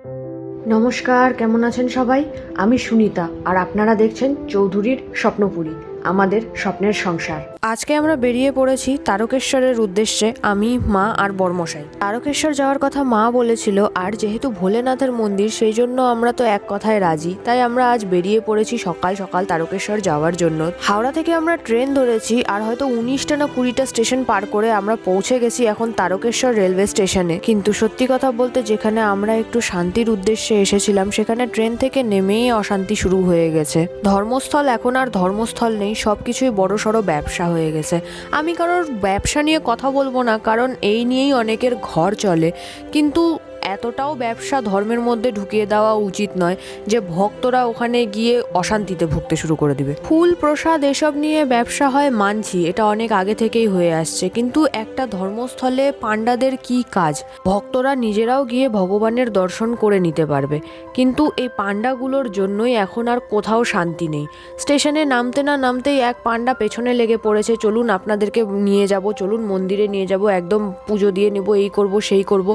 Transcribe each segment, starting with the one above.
নমস্কার, কেমন আছেন সবাই? আমি সুনিতা, আর আপনারা দেখছেন চৌধুরীর স্বপ্নপুরী, আমাদের স্বপ্নের সংসার। আজকে আমরা বেরিয়ে পড়েছি তারকেশ্বরের উদ্দেশ্যে, আমি, মা আর বর্মশাই। তারকেশ্বর যাওয়ার কথা মা বলেছিল, আর যেহেতু ভোলেনাথের মন্দির সেই জন্য আমরা তো এক কথায় রাজি। তাই আমরা আজ বেরিয়ে পড়েছি সকাল সকাল তারকেশ্বর যাওয়ার জন্য। হাওড়া থেকে আমরা ট্রেন ধরেছি, আর হয়তো 19টা না 20টা স্টেশন পার করে আমরা পৌঁছে গেছি এখন তারকেশ্বর রেলওয়ে স্টেশনে। কিন্তু সত্যি কথা বলতে, যেখানে আমরা একটু শান্তির উদ্দেশ্যে এসেছিলাম সেখানে ট্রেন থেকে নেমেই অশান্তি শুরু হয়ে গেছে। ধর্মস্থল এখন আর ধর্মস্থল নেই, সবকিছুই বড়সড় ব্যবসা হয়ে গেছে। আমি কারোর ব্যবসা নিয়ে কথা বলবো না, কারণ এই নিয়েই অনেকের ঘর চলে, কিন্তু এতটাও ব্যবসা ধর্মের মধ্যে ঢুকিয়ে দেওয়া উচিত নয় যে ভক্তরা ওখানে গিয়ে অশান্তিতে ভুগতে শুরু করে দিবে। ফুল প্রসাদ এসব নিয়ে ব্যবসা হয় মানছি, এটা অনেক আগে থেকেই হয়ে আসছে, কিন্তু একটা ধর্মস্থলে পাণ্ডাদের কি কাজ? ভক্তরা নিজেরাও গিয়ে ভগবানের দর্শন করে নিতে পারবে, কিন্তু এই পাণ্ডাগুলোর জন্যই এখন আর কোথাও শান্তি নেই। স্টেশনে নামতে না নামতেই এক পাণ্ডা পেছনে লেগে পড়েছে, চলুন আপনাদেরকে নিয়ে যাব, চলুন মন্দিরে নিয়ে যাব, একদম পুজো দিয়ে নেব, এই করব সেই করব।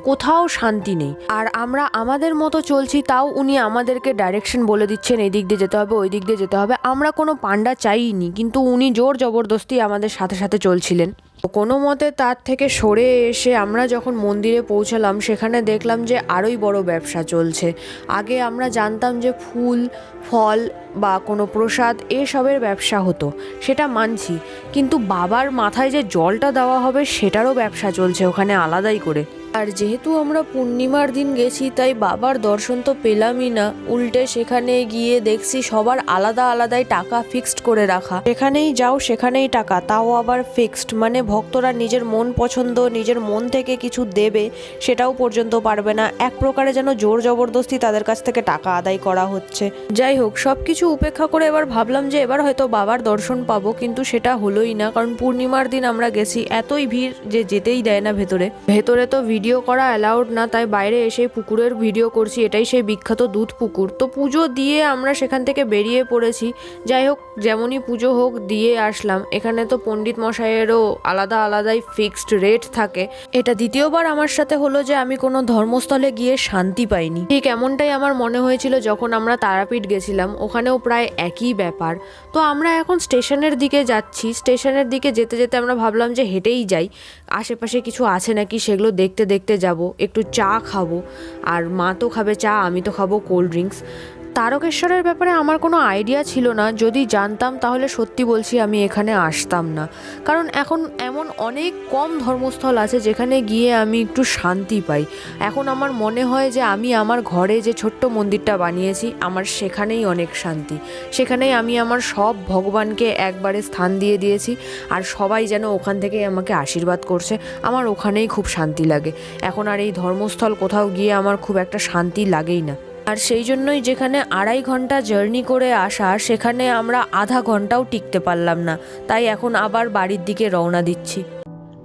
কোথাও শান্তি নেই। আর আমরা আমাদের মতো চলছি, তাও উনি আমাদেরকে ডাইরেকশন বলে দিচ্ছেন, এই দিক দিয়ে যেতে হবে, ওই দিক দিয়ে যেতে হবে। আমরা কোনো পাণ্ডা চাইনি, কিন্তু উনি জোর জবরদস্তি আমাদের সাথে সাথে চলছিলেন। কোনো মতে তার থেকে সরে এসে আমরা যখন মন্দিরে পৌঁছালাম সেখানে দেখলাম যে আরোই বড় ব্যবসা চলছে। আগে আমরা জানতাম যে ফুল ফল বা কোনো প্রসাদ এসবের ব্যবসা হতো, সেটা মানছি, কিন্তু বাবার মাথায় যে জলটা দেওয়া হবে সেটারও ব্যবসা চলছে ওখানে আলাদাই করে। আর যেহেতু আমরা পূর্ণিমার দিন গেছি, তাই বাবার দর্শন তো পেলামই না, উল্টে সেখানে গিয়ে দেখছি সবার আলাদা আলাদাই টাকা ফিক্সড করে রাখা। সেখানেই যাও সেখানেই টাকা, তাও আবার ফিক্সড, মানে ভক্তরা নিজের মন পছন্দ নিজের মন থেকে কিছু দেবে সেটাও পর্যন্ত পারবে না। এক প্রকারে যেন জোর জবরদস্তি তাদের কাছ থেকে টাকা আদায় করা হচ্ছে। যাই হোক, সব কিছু উপেক্ষা করে এবার ভাবলাম যে এবার হয়তো বাবার দর্শন পাবো, কিন্তু সেটা হলোই না, কারণ পূর্ণিমার দিন আমরা গেছি, এতই ভিড় যে যেতেই দেয় না ভেতরে। ভেতরে তো ভিডিও করা অ্যালাউড না, তাই বাইরে এসে পুকুরের ভিডিও করছি, এটাই সেই বিখ্যাত দুধ পুকুর। তো পুজো দিয়ে আমরা সেখান থেকে বেরিয়ে পড়েছি। যাই হোক, যেমনই পুজো হোক দিয়ে আসলাম। এখানে তো পণ্ডিত মশাইয়েরও আলাদা আলাদাই ফিক্সড রেট থাকে। এটা দ্বিতীয়বার আমার সাথে হলো যে আমি কোনো ধর্মস্থলে গিয়ে শান্তি পাইনি। ঠিক এমনটাই আমার মনে হয়েছিল যখন আমরা তারাপীঠ গেছিলাম, ওখানেও প্রায় একই ব্যাপার। তো আমরা এখন স্টেশনের দিকে যাচ্ছি। স্টেশনের দিকে যেতে যেতে আমরা ভাবলাম যে হেঁটেই যাই, আশেপাশে কিছু আছে নাকি সেগুলো দেখতে দেখতে যাব, একটু চা খাবো। আর মা তো খাবে চা, আমি তো খাবো কোল্ড ড্রিঙ্কস। তারকেশ্বরের ব্যাপারে আমার কোনো আইডিয়া ছিল না, যদি জানতাম তাহলে সত্যি বলছি আমি এখানে আসতাম না, কারণ এখন এমন অনেক কম ধর্মস্থল আছে যেখানে গিয়ে আমি একটু শান্তি পাই। এখন আমার মনে হয় যে আমি আমার ঘরে যে ছোট্ট মন্দিরটা বানিয়েছি, আমার সেখানেই অনেক শান্তি। সেখানেই আমি আমার সব ভগবানকে একবারে স্থান দিয়ে দিয়েছি, আর সবাই যেন ওখান থেকেই আমাকে আশীর্বাদ করছে। আমার ওখানেই খুব শান্তি লাগে। এখন আর এই ধর্মস্থল কোথাও গিয়ে আমার খুব একটা শান্তি লাগেই না। আর সেই জন্যই যেখানে 2.5 ঘন্টা জার্নি করে আসা, সেখানে আমরা আধা ঘন্টাও টিকতে পারলাম না, তাই এখন আবার বাড়ির দিকে রওনা দিচ্ছি।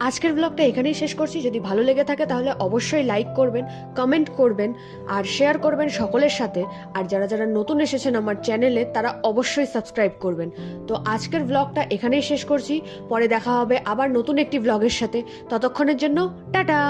আজকের ব্লগটা এখানেই শেষ করছি। যদি ভালো লেগে থাকে তাহলে অবশ্যই লাইক করবেন, কমেন্ট করবেন আর শেয়ার করবেন সকলের সাথে। আর যারা যারা নতুন এসেছেন আমার চ্যানেলে তারা অবশ্যই সাবস্ক্রাইব করবেন। তো আজকের ব্লগটা এখানেই শেষ করছি, পরে দেখা হবে আবার নতুন একটি ব্লগের সাথে। ততক্ষণের জন্য টাটা।